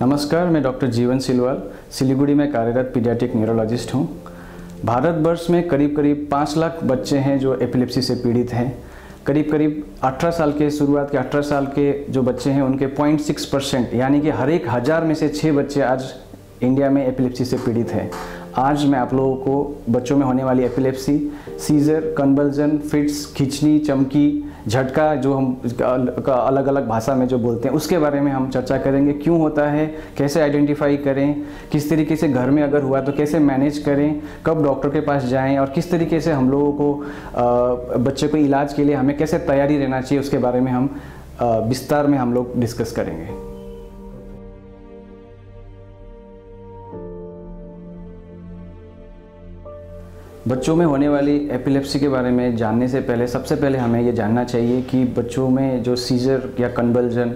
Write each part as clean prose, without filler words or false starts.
नमस्कार, मैं डॉक्टर जीवन सिलवाल सिलीगुड़ी में कार्यरत पीडियाट्रिक न्यूरोलॉजिस्ट हूँ। भारतवर्ष में करीब करीब 5 लाख बच्चे हैं जो एपिलेप्सी से पीड़ित हैं। करीब करीब 18 साल के शुरुआत के 18 साल के जो बच्चे हैं उनके 0.6% यानी कि हर एक 1000 में से 6 बच्चे आज इंडिया में एपिलेप्सी से पीड़ित हैं। आज मैं आप लोगों को बच्चों में होने वाली एपिलेप्सी, सीजर, कन्वल्जन, फिट्स, खिंचनी, चमकी, झटका जो हम अलग अलग भाषा में जो बोलते हैं उसके बारे में हम चर्चा करेंगे। क्यों होता है, कैसे आइडेंटिफाई करें, किस तरीके से घर में अगर हुआ तो कैसे मैनेज करें, कब डॉक्टर के पास जाएं और किस तरीके से हम लोगों को बच्चे को इलाज के लिए हमें कैसे तैयारी रहना चाहिए, उसके बारे में हम विस्तार में हम लोग डिस्कस करेंगे। बच्चों में होने वाली एपिलेप्सी के बारे में जानने से पहले सबसे पहले हमें ये जानना चाहिए कि बच्चों में जो सीजर या कन्वल्जन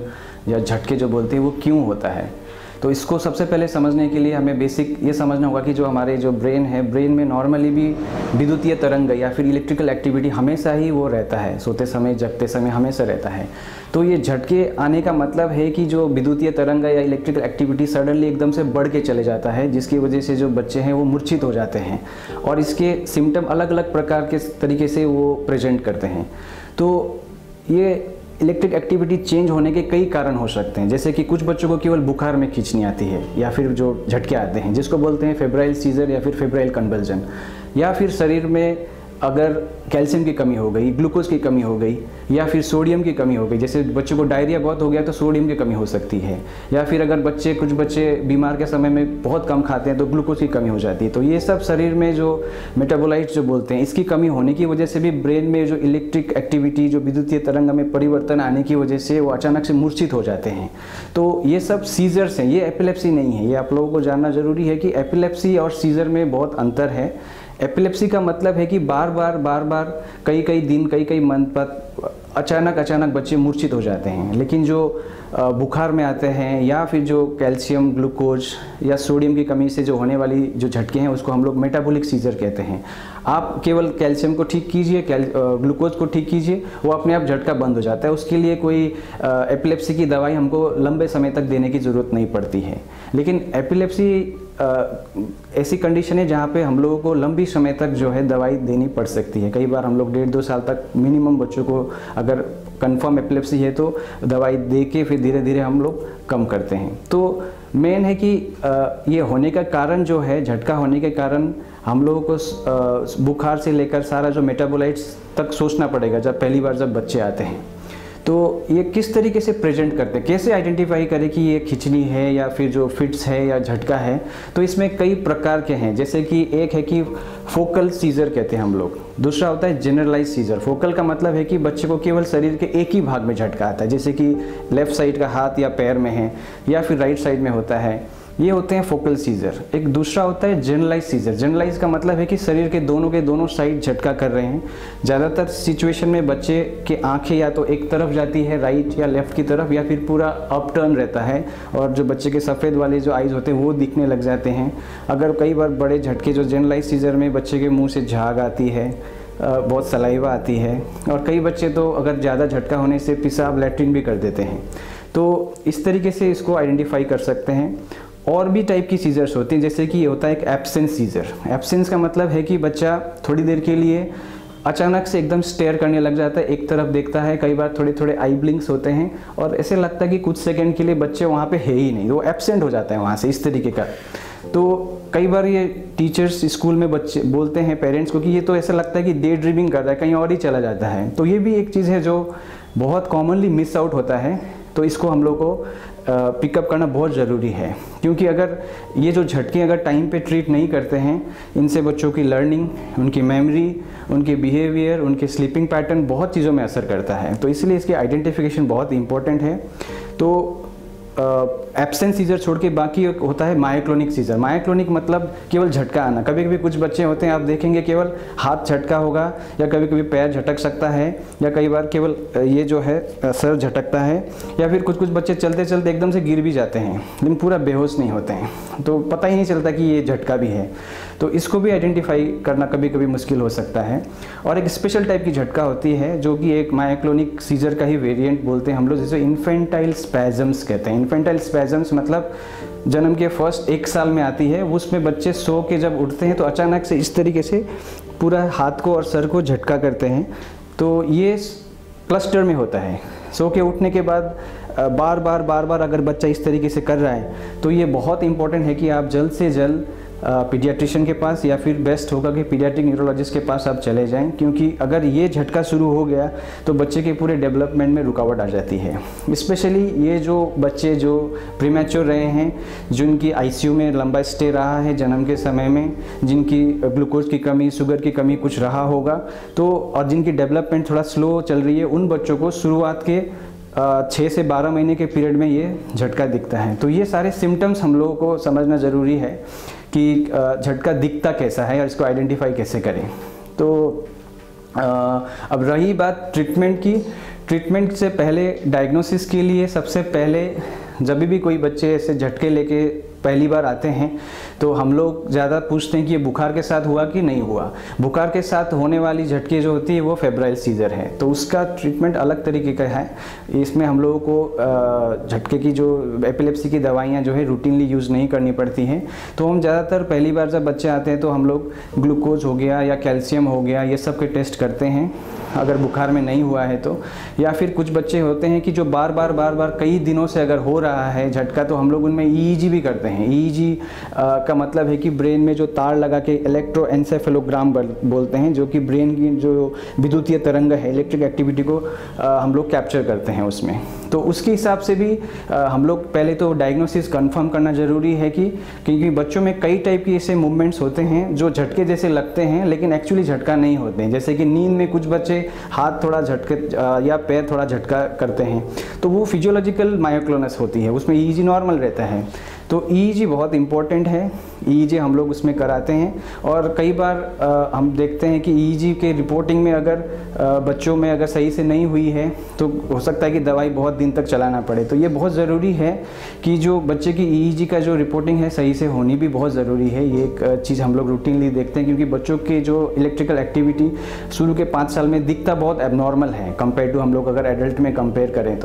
या झटके जो बोलते हैं वो क्यों होता है। तो इसको सबसे पहले समझने के लिए हमें बेसिक ये समझना होगा कि जो हमारे जो ब्रेन है, ब्रेन में नॉर्मली भी विद्युतीय तरंग या फिर इलेक्ट्रिकल एक्टिविटी हमेशा ही वो रहता है, सोते समय जगते समय हमेशा रहता है। तो ये झटके आने का मतलब है कि जो विद्युतीय तरंग या इलेक्ट्रिकल एक्टिविटी सडनली एकदम से बढ़ के चले जाता है, जिसकी वजह से जो बच्चे हैं वो मूर्छित हो जाते हैं और इसके सिम्टम अलग अलग प्रकार के तरीके से वो प्रेजेंट करते हैं। तो ये इलेक्ट्रिक एक्टिविटी चेंज होने के कई कारण हो सकते हैं, जैसे कि कुछ बच्चों को केवल बुखार में खींचनी आती है या फिर जो झटके आते हैं जिसको बोलते हैं फेब्राइल सीजर या फिर फेब्राइल कन्वल्जन, या फिर शरीर में अगर कैल्शियम की कमी हो गई, ग्लूकोज की कमी हो गई या फिर सोडियम की कमी हो गई। जैसे बच्चों को डायरिया बहुत हो गया तो सोडियम की कमी हो सकती है, या फिर अगर कुछ बच्चे बीमार के समय में बहुत कम खाते हैं तो ग्लूकोज की कमी हो जाती है। तो ये सब शरीर में जो मेटाबोलाइट्स जो बोलते हैं इसकी कमी होने की वजह से भी ब्रेन में जो इलेक्ट्रिक एक्टिविटी, जो विद्युतीय तरंग में परिवर्तन आने की वजह से वो अचानक से मूर्छित हो जाते हैं। तो ये सब सीजर्स हैं, ये एपिलेप्सी नहीं है। ये आप लोगों को जानना जरूरी है कि एपिलेप्सी और सीजर में बहुत अंतर है। एपिलेप्सी का मतलब है कि बार बार कई दिन कई मंथ पर अचानक बच्चे मूर्छित हो जाते हैं। लेकिन जो बुखार में आते हैं या फिर जो कैल्शियम, ग्लूकोज या सोडियम की कमी से जो होने वाली जो झटके हैं उसको हम लोग मेटाबॉलिक सीजर कहते हैं। आप केवल कैल्शियम को ठीक कीजिए, ग्लूकोज को ठीक कीजिए, वो अपने आप झटका बंद हो जाता है। उसके लिए कोई एपिलेप्सी की दवाई हमको लंबे समय तक देने की ज़रूरत नहीं पड़ती है। लेकिन एपिलेप्सी ऐसी कंडीशन है जहाँ पे हम लोगों को लंबी समय तक जो है दवाई देनी पड़ सकती है। कई बार हम लोग 1.5-2 साल तक मिनिमम बच्चों को अगर कंफर्म एपिलेप्सी है तो दवाई दे के फिर धीरे धीरे हम लोग कम करते हैं। तो मेन है कि ये होने का कारण जो है, झटका होने के कारण हम लोगों को बुखार से लेकर सारा जो मेटाबोलाइट्स तक सोचना पड़ेगा जब पहली बार जब बच्चे आते हैं। तो ये किस तरीके से प्रेजेंट करते हैं, कैसे आइडेंटिफाई करें कि ये खिंचनी है या फिर जो फिट्स है या झटका है। तो इसमें कई प्रकार के हैं, जैसे कि एक है कि फोकल सीजर कहते हैं हम लोग, दूसरा होता है जनरलाइज सीजर। फोकल का मतलब है कि बच्चे को केवल शरीर के एक ही भाग में झटका आता है, जैसे कि लेफ्ट साइड का हाथ या पैर में है या फिर राइट साइड में होता है, ये होते हैं फोकल सीजर। एक दूसरा होता है जनरलाइज सीजर। जनरलाइज का मतलब है कि शरीर के दोनों साइड झटका कर रहे हैं। ज़्यादातर सिचुएशन में बच्चे के आंखें या तो एक तरफ जाती है राइट या लेफ्ट की तरफ, या फिर पूरा अप टर्न रहता है और जो बच्चे के सफ़ेद वाले जो आइज़ होते हैं वो दिखने लग जाते हैं। अगर कई बार बड़े झटके जो जनरलाइज सीजर में बच्चे के मुँह से झाग आती है, बहुत सलाइवा आती है, और कई बच्चे तो अगर ज़्यादा झटका होने से पेशाब लैट्रिन भी कर देते हैं। तो इस तरीके से इसको आइडेंटिफाई कर सकते हैं। और भी टाइप की सीजर्स होती हैं, जैसे कि ये होता है एक एब्सेंस सीजर। एब्सेंस का मतलब है कि बच्चा थोड़ी देर के लिए अचानक से एकदम स्टेयर करने लग जाता है, एक तरफ देखता है, कई बार थोड़े आई ब्लिंक्स होते हैं और ऐसे लगता है कि कुछ सेकंड के लिए बच्चे वहाँ पे है ही नहीं, वो एब्सेंट हो जाता है वहाँ से, इस तरीके का। तो कई बार ये टीचर्स स्कूल में बच्चे बोलते हैं पेरेंट्स को कि ये तो ऐसा लगता है कि डे ड्रीमिंग कर रहा है, कहीं और ही चला जाता है। तो ये भी एक चीज़ है जो बहुत कॉमनली मिस आउट होता है। तो इसको हम लोग को पिकअप करना बहुत ज़रूरी है, क्योंकि अगर ये जो झटके अगर टाइम पे ट्रीट नहीं करते हैं, इनसे बच्चों की लर्निंग, उनकी मेमोरी, उनके बिहेवियर, उनके स्लीपिंग पैटर्न बहुत चीज़ों में असर करता है। तो इसलिए इसकी आइडेंटिफिकेशन बहुत इंपॉर्टेंट है। तो एब्सेंट सीजर छोड़ के बाकी होता है मायोक्लोनिक सीजर। मायोक्लोनिक मतलब केवल झटका आना। कभी कभी कुछ बच्चे होते हैं, आप देखेंगे केवल हाथ झटका होगा या कभी कभी पैर झटक सकता है या कई बार केवल ये जो है सर झटकता है, या फिर कुछ बच्चे चलते चलते एकदम से गिर भी जाते हैं लेकिन पूरा बेहोश नहीं होते हैं, तो पता ही नहीं चलता कि ये झटका भी है। तो इसको भी आइडेंटिफाई करना कभी कभी मुश्किल हो सकता है। और एक स्पेशल टाइप की झटका होती है जो कि एक मायोक्लोनिक सीजर का ही वेरिएंट बोलते हैं हम लोग, जिसे इन्फेंटाइल स्पैजम्स कहते हैं। इन्फेंटाइल स्पैजम्स मतलब जन्म के फर्स्ट 1 साल में आती है। उसमें बच्चे सो के जब उठते हैं तो अचानक से इस तरीके से पूरा हाथ को और सर को झटका करते हैं। तो ये क्लस्टर में होता है। सो के उठने के बाद बार बार अगर बच्चा इस तरीके से कर रहा है तो ये बहुत इंपॉर्टेंट है कि आप जल्द से जल्द पीडियाट्रिशियन के पास या फिर बेस्ट होगा कि पीडियाट्रिक न्यूरोलॉजिस्ट के पास आप चले जाएं, क्योंकि अगर ये झटका शुरू हो गया तो बच्चे के पूरे डेवलपमेंट में रुकावट आ जाती है। स्पेशली ये जो बच्चे जो प्रीमैच्योर रहे हैं, जिनकी आईसीयू में लंबा स्टे रहा है जन्म के समय में, जिनकी ग्लूकोज की कमी, शुगर की कमी कुछ रहा होगा, तो और जिनकी डेवलपमेंट थोड़ा स्लो चल रही है, उन बच्चों को शुरुआत के 6 से 12 महीने के पीरियड में ये झटका दिखता है। तो ये सारे सिम्टम्स हम लोगों को समझना ज़रूरी है कि झटका दिखता कैसा है और इसको आइडेंटिफाई कैसे करें। तो अब रही बात ट्रीटमेंट की। ट्रीटमेंट से पहले डायग्नोसिस के लिए सबसे पहले जब भी कोई बच्चे ऐसे झटके लेके पहली बार आते हैं तो हम लोग ज़्यादा पूछते हैं कि ये बुखार के साथ हुआ कि नहीं हुआ। बुखार के साथ होने वाली झटके जो होती है वो फेब्राइल सीजर है, तो उसका ट्रीटमेंट अलग तरीके का है। इसमें हम लोगों को झटके की जो एपिलेप्सी की दवाइयाँ जो है रूटीनली यूज़ नहीं करनी पड़ती हैं। तो हम ज़्यादातर पहली बार जब बच्चे आते हैं तो हम लोग ग्लूकोज हो गया या कैल्शियम हो गया, ये सब के टेस्ट करते हैं अगर बुखार में नहीं हुआ है तो। या फिर कुछ बच्चे होते हैं कि जो बार बार कई दिनों से अगर हो रहा है झटका, तो हम लोग उनमें ईईजी भी करते हैं। ईईजी का मतलब है कि ब्रेन में जो तार लगा के इलेक्ट्रोएन्सेफेलोग्राम बोलते हैं, जो कि ब्रेन की जो विद्युतीय तरंग है, इलेक्ट्रिक एक्टिविटी को हम लोग कैप्चर करते हैं उसमें। तो उसके हिसाब से भी हम लोग पहले तो डायग्नोसिस कंफर्म करना ज़रूरी है कि क्योंकि बच्चों में कई टाइप के ऐसे मूवमेंट्स होते हैं जो झटके जैसे लगते हैं लेकिन एक्चुअली झटका नहीं होते हैं। जैसे कि नींद में कुछ बच्चे हाथ थोड़ा झटके या पैर थोड़ा झटका करते हैं, तो वो फिजियोलॉजिकल मायोक्लोनस होती है, उसमें ईईजी नॉर्मल रहता है। तो ईईजी बहुत इंपॉर्टेंट है, ईईजी हम लोग उसमें कराते हैं। और कई बार हम देखते हैं कि ईईजी के रिपोर्टिंग में अगर बच्चों में अगर सही से नहीं हुई है तो हो सकता है कि दवाई बहुत दिन तक चलाना पड़े। तो ये बहुत ज़रूरी है कि जो बच्चे की ईईजी का जो रिपोर्टिंग है सही से होनी भी बहुत ज़रूरी है। ये एक चीज़ हम लोग रूटीनली देखते हैं, क्योंकि बच्चों के जो इलेक्ट्रिकल एक्टिविटी शुरू के 5 साल में दिखता बहुत एबनॉर्मल है कंपेयर टू हम लोग अगर एडल्ट में कंपेयर करें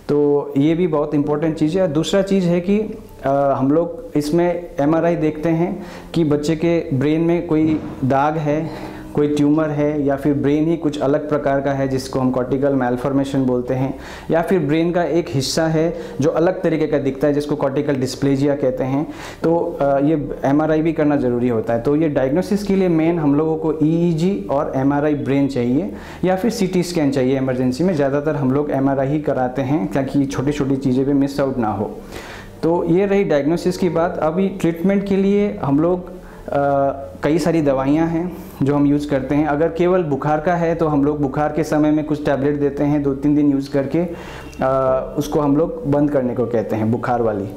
तो ये भी बहुत इंपॉर्टेंट चीज़ है। दूसरा चीज़ है कि हम लोग इसमें एमआरआई देखते हैं कि बच्चे के ब्रेन में कोई दाग है, कोई ट्यूमर है, या फिर ब्रेन ही कुछ अलग प्रकार का है जिसको हम कॉर्टिकल मैलफॉर्मेशन बोलते हैं, या फिर ब्रेन का एक हिस्सा है जो अलग तरीके का दिखता है जिसको कॉर्टिकल डिस्प्लेजिया कहते हैं। तो ये एमआरआई भी करना ज़रूरी होता है। तो ये डायग्नोसिस के लिए मेन हम लोगों को ईईजी और एमआरआई ब्रेन चाहिए, या फिर सीटी स्कैन चाहिए इमरजेंसी में। ज़्यादातर हम लोग एमआरआई ही कराते हैं ताकि छोटी छोटी चीज़ें भी मिस आउट ना हो। तो ये रही डायग्नोसिस की बात। अभी ट्रीटमेंट के लिए हम लोग कई सारी दवाइयाँ हैं जो हम यूज़ करते हैं। अगर केवल बुखार का है तो हम लोग बुखार के समय में कुछ टैबलेट देते हैं, 2-3 दिन यूज़ करके उसको हम लोग बंद करने को कहते हैं बुखार वाली।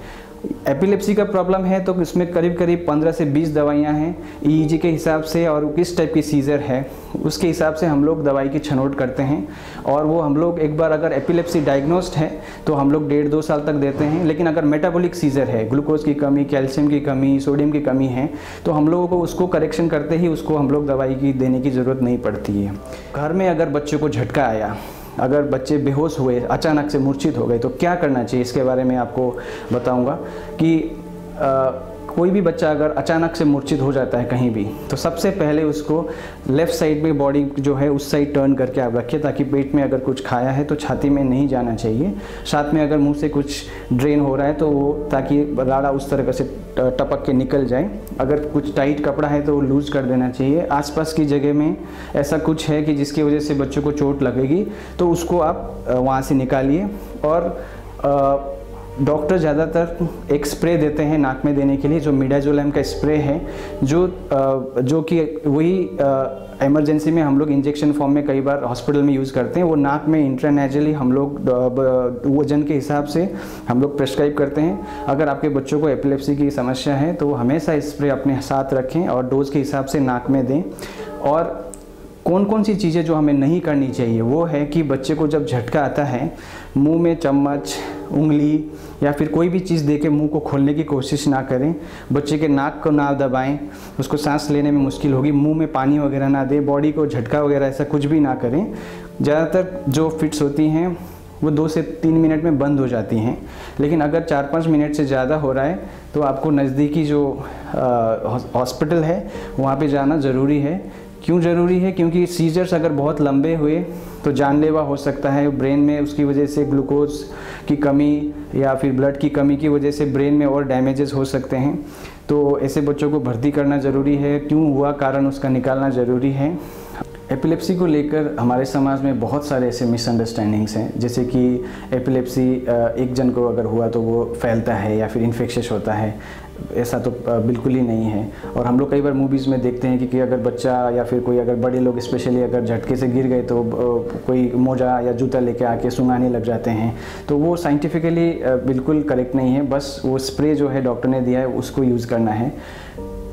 एपिलेप्सी का प्रॉब्लम है तो इसमें करीब 15 से 20 दवाइयाँ हैं ईईजी के हिसाब से, और किस टाइप की सीजर है उसके हिसाब से हम लोग दवाई की छनौट करते हैं। और वो हम लोग एक बार अगर एपिलेप्सी डायग्नोस्ड है तो हम लोग 1.5-2 साल तक देते हैं। लेकिन अगर मेटाबॉलिक सीजर है, ग्लूकोज की कमी, कैल्शियम की कमी, सोडियम की कमी है, तो हम लोगों को उसको करेक्शन करते ही उसको हम लोग दवाई की देने की ज़रूरत नहीं पड़ती है। घर में अगर बच्चे को झटका आया, अगर बच्चे बेहोश हुए, अचानक से मूर्छित हो गए, तो क्या करना चाहिए इसके बारे में आपको बताऊंगा कि कोई भी बच्चा अगर अचानक से मूर्छित हो जाता है कहीं भी, तो सबसे पहले उसको लेफ़्ट साइड में बॉडी जो है उस साइड टर्न करके आप रखिए, ताकि पेट में अगर कुछ खाया है तो छाती में नहीं जाना चाहिए। साथ में अगर मुंह से कुछ ड्रेन हो रहा है तो वो, ताकि राड़ा उस तरह से टपक के निकल जाए। अगर कुछ टाइट कपड़ा है तो वो लूज़ कर देना चाहिए। आसपास की जगह में ऐसा कुछ है कि जिसकी वजह से बच्चों को चोट लगेगी तो उसको आप वहाँ से निकालिए। और डॉक्टर ज़्यादातर एक स्प्रे देते हैं नाक में देने के लिए, जो मिडाजोलम का स्प्रे है, जो कि वही इमरजेंसी में हम लोग इंजेक्शन फॉर्म में कई बार हॉस्पिटल में यूज़ करते हैं। वो नाक में इंट्रानेजली हम लोग वजन के हिसाब से हम लोग प्रेस्क्राइब करते हैं। अगर आपके बच्चों को एपिलेप्सी की समस्या है तो हमेशा स्प्रे अपने साथ रखें और डोज के हिसाब से नाक में दें। और कौन कौन सी चीज़ें जो हमें नहीं करनी चाहिए वो है कि बच्चे को जब झटका आता है, मुंह में चम्मच, उंगली या फिर कोई भी चीज़ देके मुंह को खोलने की कोशिश ना करें। बच्चे के नाक को ना दबाएं, उसको सांस लेने में मुश्किल होगी। मुंह में पानी वगैरह ना दें, बॉडी को झटका वगैरह ऐसा कुछ भी ना करें। ज़्यादातर जो फिट्स होती हैं वो 2 से 3 मिनट में बंद हो जाती हैं, लेकिन अगर 4-5 मिनट से ज़्यादा हो रहा है तो आपको नज़दीकी जो हॉस्पिटल है वहाँ पे जाना ज़रूरी है। क्यों ज़रूरी है? क्योंकि सीजर्स अगर बहुत लंबे हुए तो जानलेवा हो सकता है। ब्रेन में उसकी वजह से ग्लूकोज की कमी या फिर ब्लड की कमी की वजह से ब्रेन में और डैमेजेस हो सकते हैं। तो ऐसे बच्चों को भर्ती करना ज़रूरी है। क्यों हुआ, कारण उसका निकालना ज़रूरी है। एपिलेप्सी को लेकर हमारे समाज में बहुत सारे ऐसे मिसअंडरस्टैंडिंग्स हैं, जैसे कि एपिलेप्सी एक जन को अगर हुआ तो वो फैलता है या फिर इन्फेक्शियस होता है। ऐसा तो बिल्कुल ही नहीं है। और हम लोग कई बार मूवीज़ में देखते हैं कि अगर बच्चा या फिर कोई अगर बड़े लोग स्पेशली अगर झटके से गिर गए तो कोई मोजा या जूता लेके आके सुंघाने लग जाते हैं। तो वो साइंटिफिकली बिल्कुल करेक्ट नहीं है। बस वो स्प्रे जो है डॉक्टर ने दिया है उसको यूज़ करना है।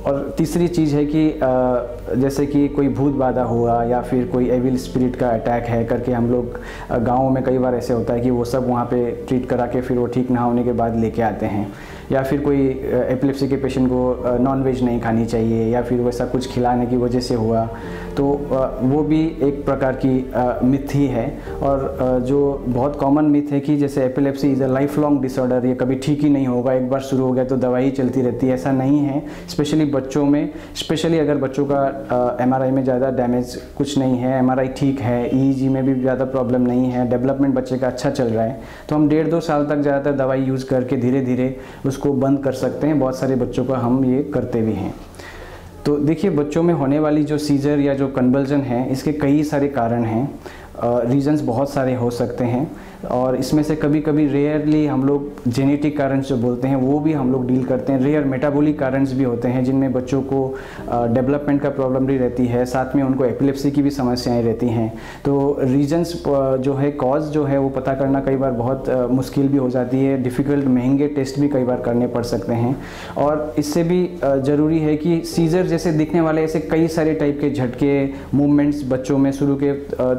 और तीसरी चीज़ है कि जैसे कि कोई भूत बाधा हुआ या फिर कोई एविल स्पिरिट का अटैक है करके हम लोग गाँव में कई बार ऐसे होता है कि वो सब वहाँ पे ट्रीट करा के फिर वो ठीक ना होने के बाद लेके आते हैं। या फिर कोई एपिलेप्सी के पेशेंट को नॉन वेज नहीं खानी चाहिए या फिर वैसा कुछ खिलाने की वजह से हुआ, तो वो भी एक प्रकार की मिथ ही है। और जो बहुत कॉमन मिथ है कि जैसे epilepsy is a life long disorder, ये कभी ठीक ही नहीं होगा, एक बार शुरू हो गया तो दवाई चलती रहती है। ऐसा नहीं है। स्पेशली बच्चों में, स्पेशली अगर बच्चों का MRI में ज़्यादा डैमेज कुछ नहीं है, MRI ठीक है, EEG में भी ज़्यादा प्रॉब्लम नहीं है, डेवलपमेंट बच्चे का अच्छा चल रहा है, तो हम 1.5-2 साल तक ज़्यादातर दवाई यूज़ करके धीरे धीरे उसको बंद कर सकते हैं। बहुत सारे बच्चों का हम ये करते भी हैं। तो देखिए, बच्चों में होने वाली जो सीजर या जो कन्वल्जन है, इसके कई सारे कारण हैं। रीजंस बहुत सारे हो सकते हैं और इसमें से कभी कभी रेयरली हम लोग जेनेटिक कारण जो बोलते हैं वो भी हम लोग डील करते हैं। रेयर मेटाबॉलिक कारणस भी होते हैं जिनमें बच्चों को डेवलपमेंट का प्रॉब्लम भी रहती है, साथ में उनको एपिलेप्सी की भी समस्याएं रहती हैं। तो रीजंस जो है, कॉज जो है वो पता करना कई बार बहुत मुश्किल भी हो जाती है, डिफ़िकल्ट, महंगे टेस्ट भी कई बार करने पड़ सकते हैं। और इससे भी ज़रूरी है कि सीजर जैसे दिखने वाले ऐसे कई सारे टाइप के झटके, मूवमेंट्स बच्चों में शुरू के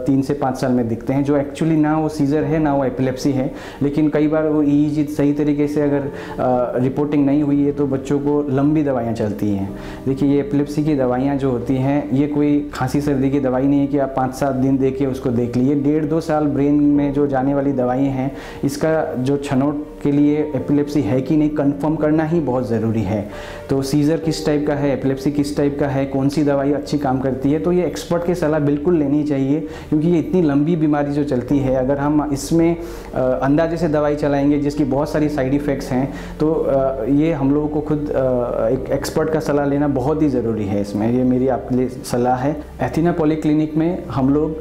3 से 5 साल में दिखते हैं, जो एक्चुअली ना वो सीजर है ना वो एपिलेप्सी है। लेकिन कई बार वो EEG सही तरीके से अगर रिपोर्टिंग नहीं हुई है तो बच्चों को लंबी दवाइयाँ चलती हैं। देखिए, ये एपिलेप्सी की दवाइयाँ जो होती हैं ये कोई खांसी सर्दी की दवाई नहीं है कि आप 5-7 दिन दे के उसको देख लीजिए। 1.5-2 साल ब्रेन में जो जाने वाली दवाइयाँ हैं, इसका जो छनौट के लिए एपिलेप्सी है कि नहीं कंफर्म करना ही बहुत ज़रूरी है। तो सीजर किस टाइप का है, एपिलेप्सी किस टाइप का है, कौन सी दवाई अच्छी काम करती है, तो ये एक्सपर्ट की सलाह बिल्कुल लेनी चाहिए। क्योंकि ये इतनी लंबी बीमारी जो चलती है, अगर हम इसमें अंदाजे से दवाई चलाएंगे जिसकी बहुत सारी साइड इफ़ेक्ट्स हैं, तो ये हम लोगों को खुद एक एक्सपर्ट का सलाह लेना बहुत ही ज़रूरी है इसमें। ये मेरी आपके लिए सलाह है। एथीना पॉलीक्लिनिक में हम लोग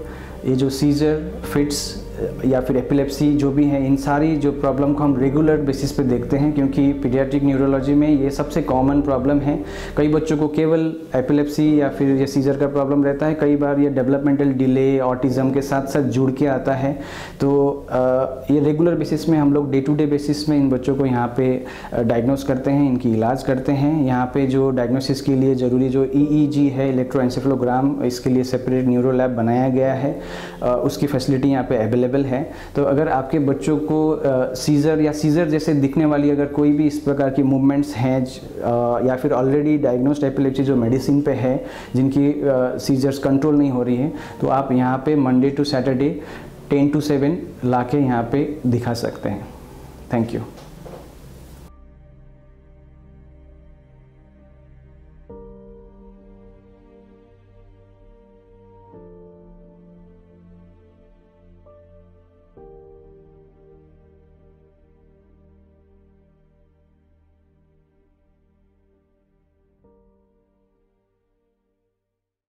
ये जो सीजर, फिट्स या फिर एपिलेप्सी जो भी है, इन सारी जो प्रॉब्लम को हम रेगुलर बेसिस पे देखते हैं, क्योंकि पीडियाट्रिक न्यूरोलॉजी में ये सबसे कॉमन प्रॉब्लम है। कई बच्चों को केवल एपिलेप्सी या फिर ये सीजर का प्रॉब्लम रहता है, कई बार ये डेवलपमेंटल डिले, ऑटिज़म के साथ साथ जुड़ के आता है। तो ये रेगुलर बेसिस में हम लोग डे टू डे बेसिस में इन बच्चों को यहाँ पे डायग्नोस करते हैं, इनकी इलाज करते हैं। यहाँ पे जो डायग्नोसिस के लिए ज़रूरी जो EEG है, इलेक्ट्रोएन्सेफेलोग्राम, इसके लिए सेपरेट न्यूरो लैब बनाया गया है, उसकी फैसिलिटी यहाँ पे अवेलेबल है। तो अगर आपके बच्चों को सीजर या सीजर जैसे दिखने वाली अगर कोई भी इस प्रकार की मूवमेंट्स हैं या फिर ऑलरेडी डायग्नोस्ड एपिलेप्सी जो मेडिसिन पे है, जिनकी सीजर्स कंट्रोल नहीं हो रही है, तो आप यहाँ पे मंडे टू सैटरडे 10 to 7 लाके यहाँ पे दिखा सकते हैं। Thank you.